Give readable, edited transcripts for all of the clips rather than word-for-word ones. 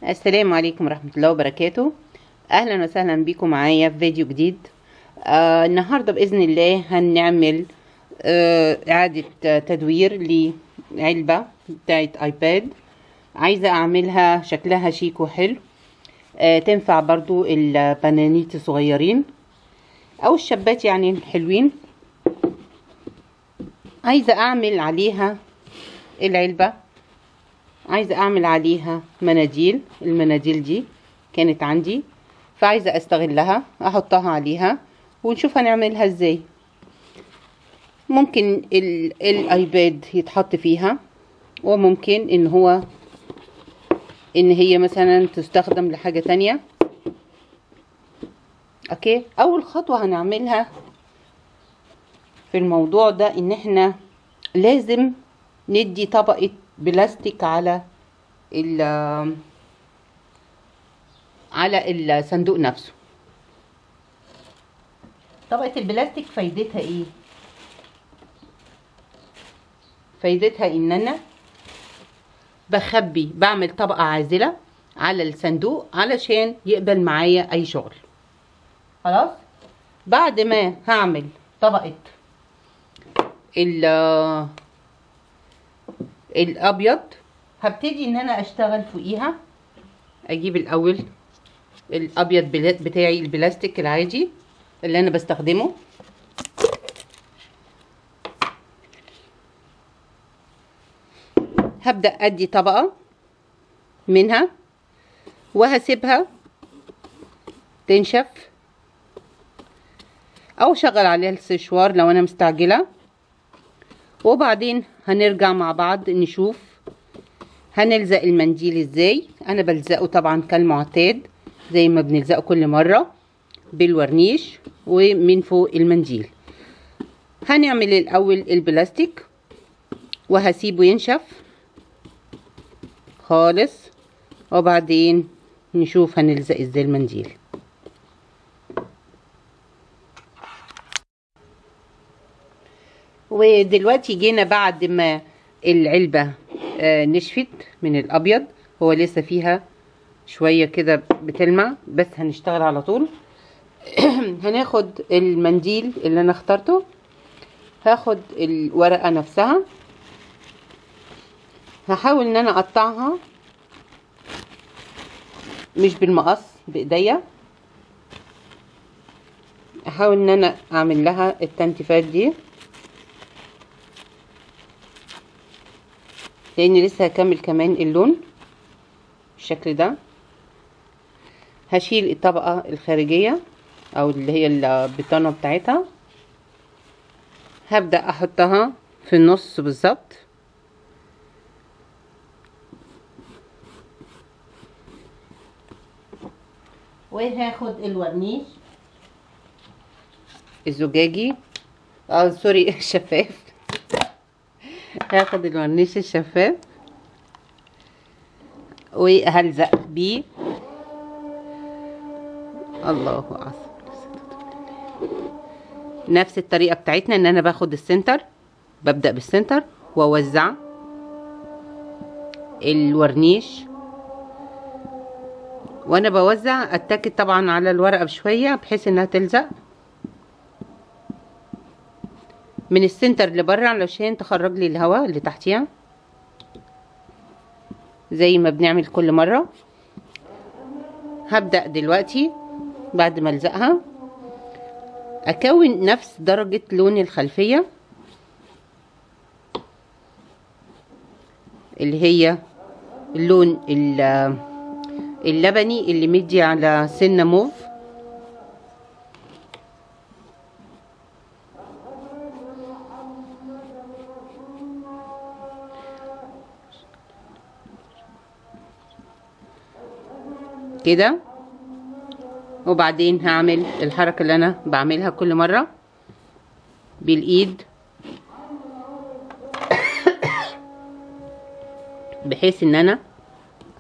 السلام عليكم ورحمة الله وبركاته. اهلا وسهلا بكم معايا في فيديو جديد. النهاردة بإذن الله هنعمل اعادة تدوير لعلبة بتاعت ايباد. عايزة اعملها شكلها شيك وحلو، تنفع برضو البنانيت الصغيرين او الشابات يعني الحلوين. عايزة اعمل عليها العلبة، عايزة اعمل عليها مناديل. المناديل دي كانت عندي فعايزة استغلها احطها عليها ونشوف هنعملها ازاي. ممكن الايباد يتحط فيها، وممكن ان هي مثلا تستخدم لحاجة تانية. اوكي، اول خطوة هنعملها في الموضوع ده ان لازم ندي طبقة بلاستيك على الصندوق نفسه. طبقة البلاستيك فايدتها ايه؟ فايدتها ان انا بعمل طبقة عازلة على الصندوق علشان يقبل معايا اي شغل. خلاص، بعد ما هعمل طبقة الابيض هبتدي ان انا اشتغل فوقيها. اجيب الاول الابيض بتاعي البلاستيك العادي اللي انا بستخدمه، هبدأ ادي طبقة منها وهسيبها تنشف او شغل عليها السشوار لو انا مستعجلة، وبعدين هنرجع مع بعض نشوف هنلزق المنديل ازاي. انا بلزقه طبعا كالمعتاد زي ما بنلزقه كل مرة بالورنيش ومن فوق المنديل. هنعمل الاول البلاستيك وهسيبه ينشف خالص، وبعدين نشوف هنلزق ازاي المنديل. ودلوقتي جينا بعد ما العلبة نشفت من الابيض، هو لسه فيها شوية كده بتلمع بس هنشتغل على طول. هناخد المنديل اللي انا اخترته، هاخد الورقة نفسها، هحاول ان انا اقطعها مش بالمقص بايديا، احاول ان انا اعمل لها التنتيفات دي لاني لسه هكمل كمان اللون بالشكل ده. هشيل الطبقة الخارجية او اللي هي البطانة بتاعتها، هبدأ احطها في النص بالظبط. وهاخد الورنيش الزجاجي سوري الشفاف. هاخد الورنيش الشفاف وهلزق بيه. الله اكبر. نفس الطريقة بتاعتنا ان انا باخد السنتر، ببدأ بالسنتر واوزع الورنيش، وانا بوزع اتاكد طبعا على الورقة بشوية بحيث انها تلزق من السنتر لبره علشان تخرج لي الهواء اللي تحتيها زي ما بنعمل كل مرة. هبدأ دلوقتي بعد ما الزقها اكون نفس درجة لون الخلفية اللي هي اللون اللبني اللي مدي على سنة موف. كده، وبعدين هعمل الحركة اللي انا بعملها كل مرة بالايد بحيث ان انا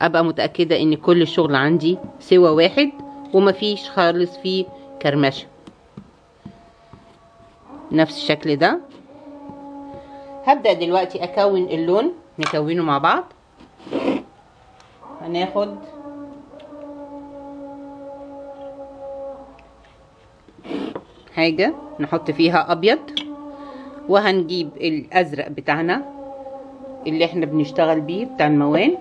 ابقى متأكدة ان كل الشغل عندي سوا واحد ومفيش خالص فيه كرمشة. نفس الشكل ده. هبدأ دلوقتي اكون اللون، نكونه مع بعض. هناخد حاجة نحط فيها ابيض، وهنجيب الازرق بتاعنا اللي احنا بنشتغل بيه بتاع الموال.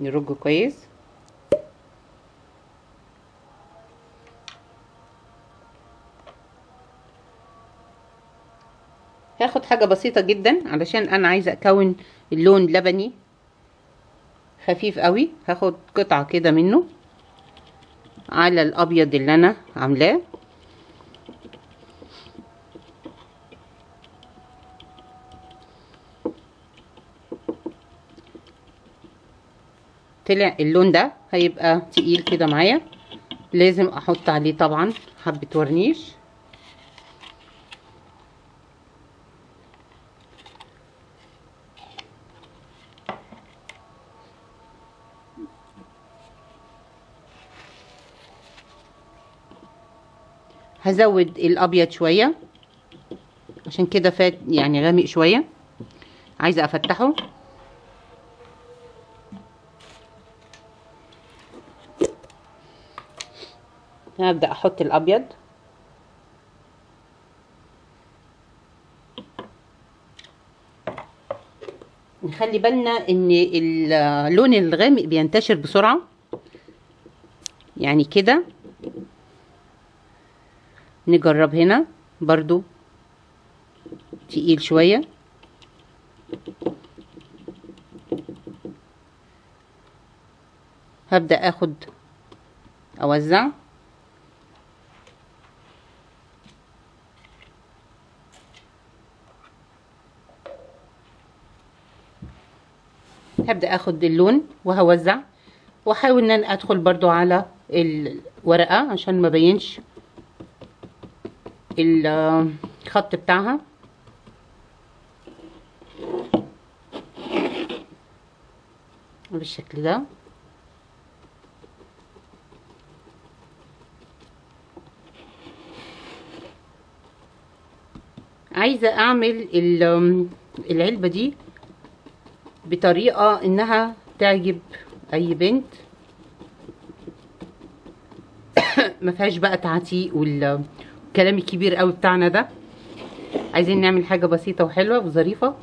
نرجه كويس. هاخد حاجة بسيطة جدا علشان انا عايزة اكون اللون لبني خفيف قوي. هاخد قطعة كده منه على الابيض اللي انا عاملاه، طلع اللون ده هيبقى تقيل كده معايا، لازم احط عليه طبعا حبة ورنيش. هزود الابيض شوية عشان كده فات يعني غامق شوية، عايزة افتحه. هبدأ احط الابيض. نخلي بالنا ان اللون الغامق بينتشر بسرعة، يعني كده. نجرب هنا برضو تقيل شوية. هبدأ اخد اوزع. هبدأ اخد اللون وهوزع، واحاول ان انا ادخل برضو على الورقة عشان ما بينش الخط بتاعها. بالشكل ده. عايزة اعمل العلبة دي بطريقة انها تعجب اي بنت، ما فيهاش بقى تعتيق والكلام الكبير قوي بتاعنا ده. عايزين نعمل حاجة بسيطة وحلوة وظريفة،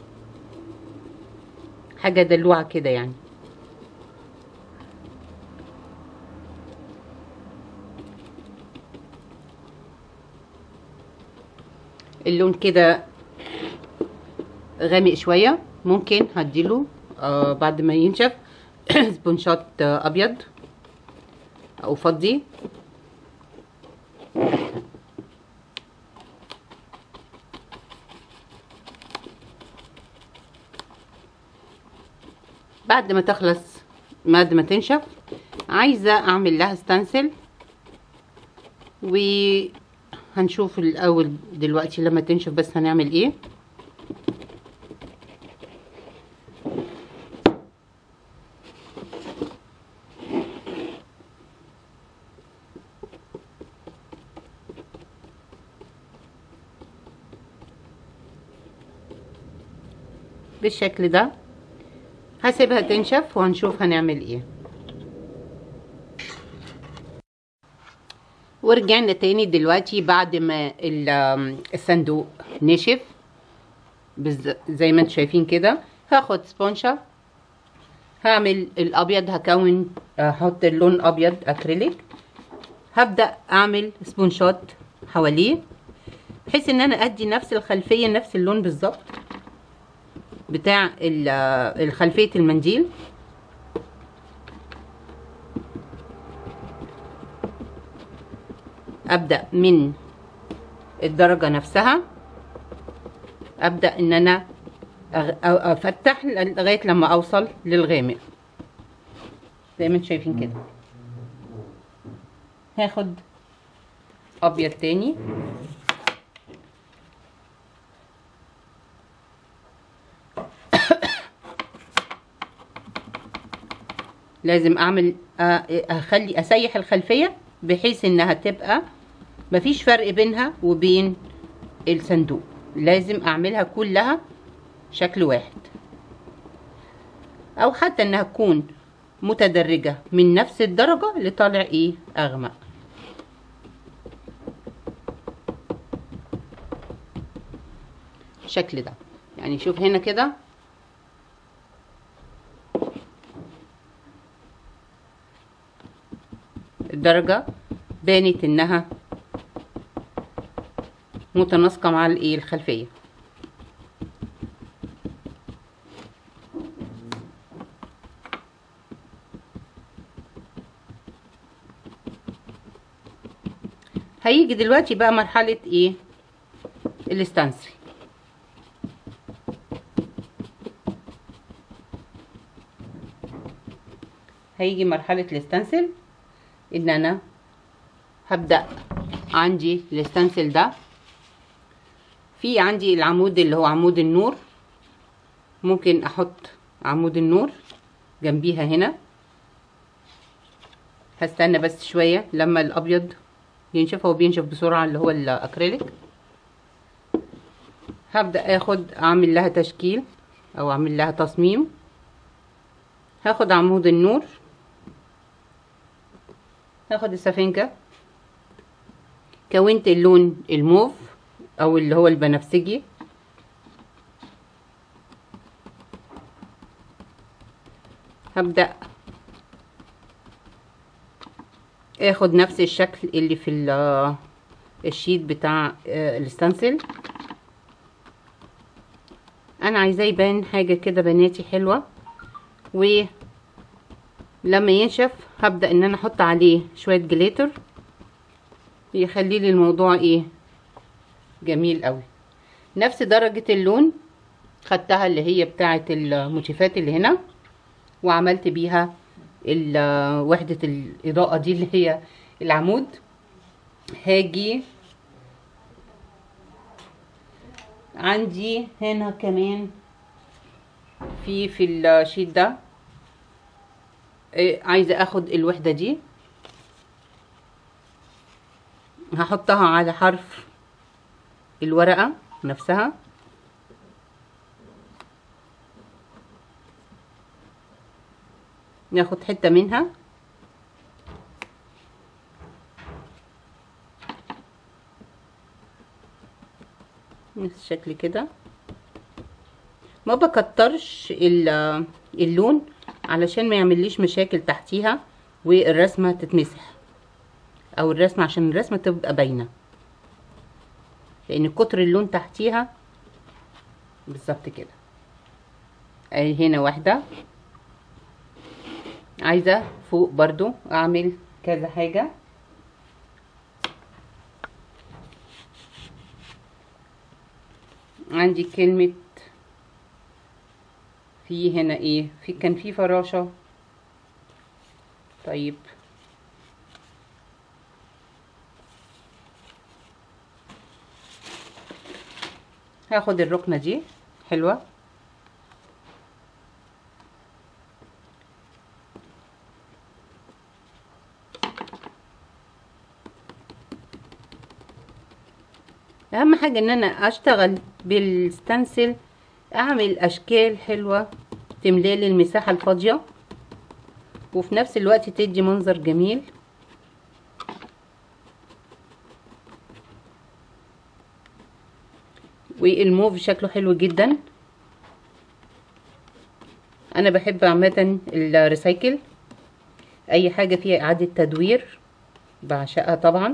حاجة دلوعة كده يعني. اللون كده غامق شوية، ممكن هديله بعد ما ينشف سبونشات ابيض او فضي. بعد ما تخلص، بعد ما تنشف، عايزة اعمل لها ستانسل، وهنشوف الاول دلوقتي لما تنشف بس هنعمل ايه. بالشكل ده. هسيبها تنشف وهنشوف هنعمل ايه. ورجعنا تاني دلوقتي بعد ما الصندوق نشف زي ما انتم شايفين كده. هاخد سبونشة، هعمل الابيض، هكون هحط اللون ابيض اكريليك. هبدأ اعمل سبونشات حواليه بحيث ان انا ادي نفس الخلفية، نفس اللون بالظبط بتاع الخلفية المنديل. ابدأ من الدرجة نفسها، ابدأ ان انا افتح لغاية لما اوصل للغامق زي ما انتم شايفين كده. هاخد ابيض تاني، لازم اعمل اخلي اسيح الخلفية بحيث انها تبقى مفيش فرق بينها وبين الصندوق. لازم اعملها كلها شكل واحد، او حتى انها تكون متدرجة من نفس الدرجة لطالع ايه اغمق. الشكل ده يعني شوف هنا كده الدرجة بانت انها متناسقة مع الايه الخلفية. هيجي دلوقتي بقى مرحلة ايه الاستنسل. هيجي مرحلة الاستنسل ان انا هبدأ عندي الاستنسل ده في عندي العمود اللي هو عمود النور، ممكن احط عمود النور جنبيها هنا. هستنى بس شوية لما الابيض ينشف، هو بينشف بسرعة اللي هو الاكريليك. هبدأ اخد اعمل لها تشكيل او اعمل لها تصميم. هاخد عمود النور، هاخد السفنجة، كونت اللون الموف او اللي هو البنفسجي. هبدأ اخد نفس الشكل اللي في الشيت بتاع الستانسل. انا عايزاه يبان حاجة كده بناتي حلوة، ولما ينشف هبدأ ان انا احط عليه شوية جليتر يخلي لي الموضوع ايه جميل قوي. نفس درجة اللون خدتها اللي هي بتاعة الموتيفات اللي هنا، وعملت بيها وحدة الإضاءة دي اللي هي العمود. هاجي عندي هنا كمان في الشيت ده عايزة اخد الوحدة دي هحطها على حرف الورقة نفسها. ناخد حتة منها نفس الشكل كده. ما بكترش اللون علشان ما يعمليش مشاكل تحتيها والرسمة تتمسح، او الرسمة عشان الرسمة تبقى باينة، لان كتر اللون تحتيها بالظبط كده. اهي هنا واحدة. عايزة فوق برضو اعمل كذا حاجة. عندي كلمة في هنا ايه، كان في فراشة. طيب هاخد الركنة دي حلوة، اهم حاجة ان انا اشتغل بالستانسل، اعمل اشكال حلوة تملالي المساحة الفاضية وفي نفس الوقت تدي منظر جميل. والموف شكله حلو جدا. انا بحب عامة الريسايكل، اي حاجة فيها اعادة تدوير بعشقها طبعا.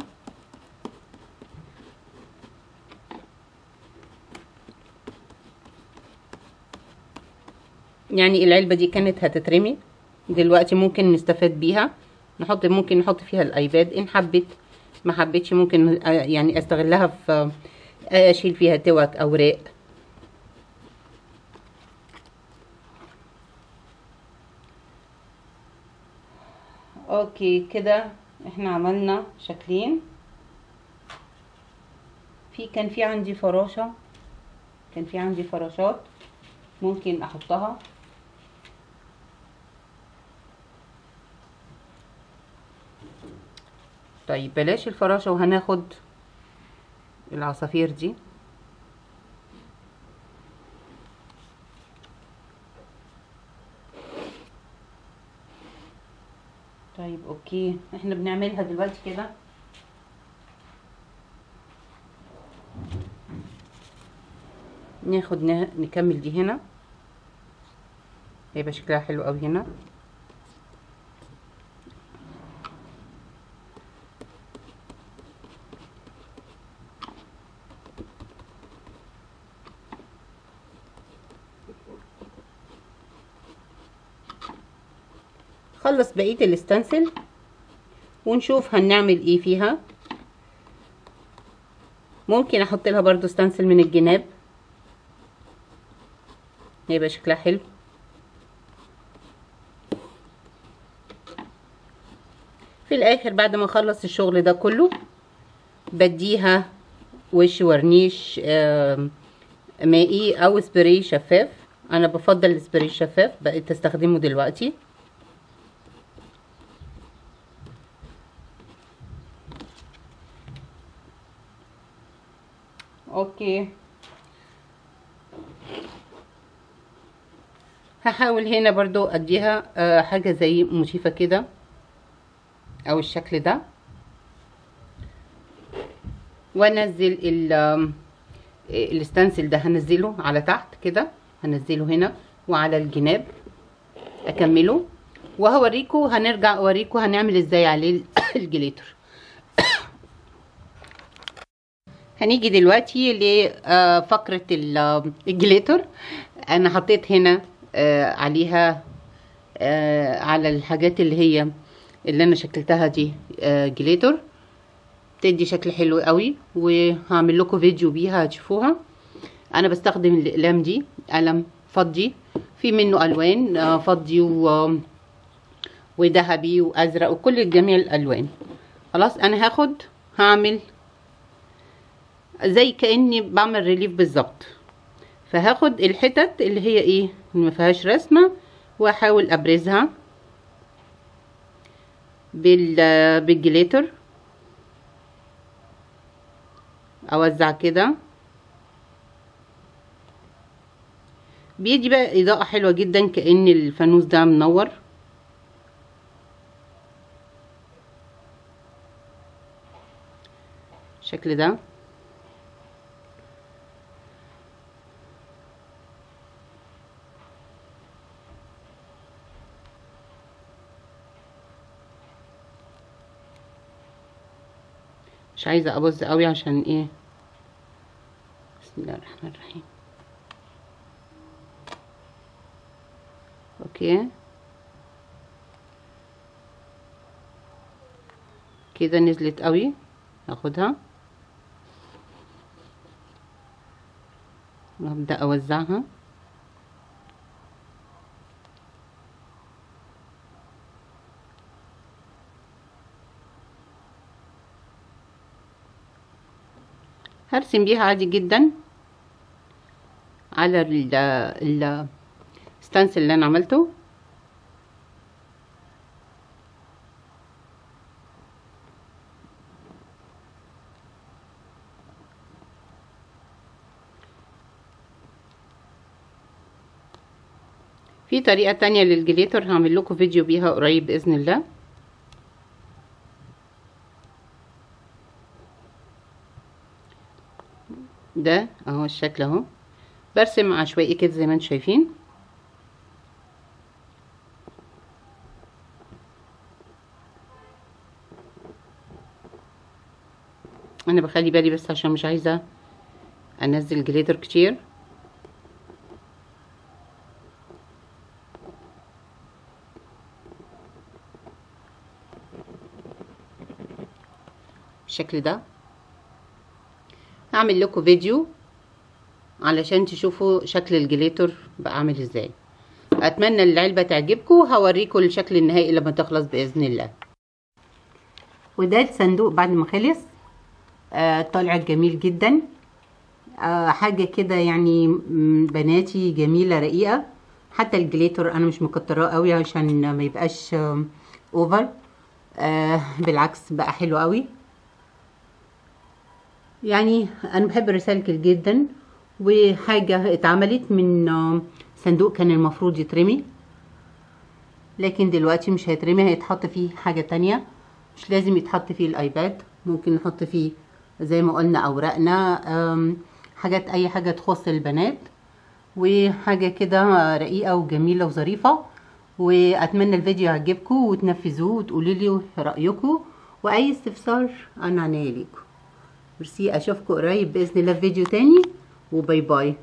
يعني العلبة دي كانت هتترمي، دلوقتي ممكن نستفاد بيها، ممكن نحط فيها الايباد ان حبيت، ما حبيتش ممكن يعني استغلها في اشيل فيها توك اوراق. اوكي كده احنا عملنا شكلين. كان في عندي فراشة، كان في عندي فراشات ممكن احطها. طيب بلاش الفراشة وهناخد العصافير دي. طيب اوكي، احنا بنعملها دلوقتي كده. ناخد نكمل دي هنا، هيبقى شكلها حلو قوي هنا. خلص بقية الستانسل ونشوف هنعمل ايه فيها. ممكن احط لها برضو ستانسل من الجناب، هيبقى شكلها حلو. في الاخر بعد ما اخلص الشغل ده كله بديها وش ورنيش مائي او سبراي شفاف. انا بفضل السبراي الشفاف، بقيت استخدمه دلوقتي. اوكي، هحاول هنا برضو اديها حاجة زي مشيفة كده او الشكل ده، وانزل الستانسل ده هنزله على تحت كده، هنزله هنا وعلى الجناب اكمله، وهوريكم هنرجع اوريكم هنعمل ازاي عليه الجليتر. هنيجي دلوقتي لفقرة الجليتر. انا حطيت هنا عليها على الحاجات اللي انا شكلتها دي جليتر، تدي شكل حلو قوي، وهعمل لكم فيديو بيها هتشوفوها. انا بستخدم الاقلام دي، قلم فضي، في منه الوان فضي وذهبي وازرق وكل جميع الالوان. خلاص انا هعمل زي كاني بعمل ريليف بالظبط. فهاخد الحتت اللي هي ايه ما فيهاش رسمه، واحاول ابرزها بالجليتر، اوزع كده، بيدي بقى اضاءة حلوة جدا كأن الفانوس ده منور. الشكل ده مش عايزة ابظ قوي عشان ايه. بسم الله الرحمن الرحيم. اوكي كده نزلت قوي، هاخدها وابدا اوزعها. هرسم بيها عادي جدا على الستانسل اللي انا عملته. في طريقة تانية للجليتر هعمل لكم فيديو بيها قريب بإذن الله. ده اهو الشكل اهو، برسم عشوائي كده زي ما انتم شايفين. انا بخلي بالي بس عشان مش عايزة انزل جليتر كتير. بالشكل ده هعمل لكم فيديو علشان تشوفوا شكل الجليتر بقى عامل ازاي. اتمنى العلبة تعجبكم، هوريكم الشكل النهائي لما تخلص باذن الله. وده الصندوق بعد ما خلص طلع جميل جدا، حاجة كده يعني بناتي جميلة رقيقة. حتى الجليتر انا مش مكتراه قوي عشان ما يبقاش اوفر، بالعكس بقى حلو قوي. يعني انا بحب الريسايكل جدا، وحاجة اتعملت من صندوق كان المفروض يترمي. لكن دلوقتي مش هيترمي، هيتحط فيه حاجة تانية. مش لازم يتحط فيه الايباد، ممكن نحط فيه زي ما قلنا اوراقنا، حاجات، اي حاجة تخص البنات، وحاجة كده رقيقة وجميلة وظريفة. واتمنى الفيديو يعجبكم وتنفذوه وتقولوا لي رأيكم، واي استفسار انا عنيا ليكم. ميرسي، اشوفكم قريب باذن الله في فيديو تاني، وباي باي.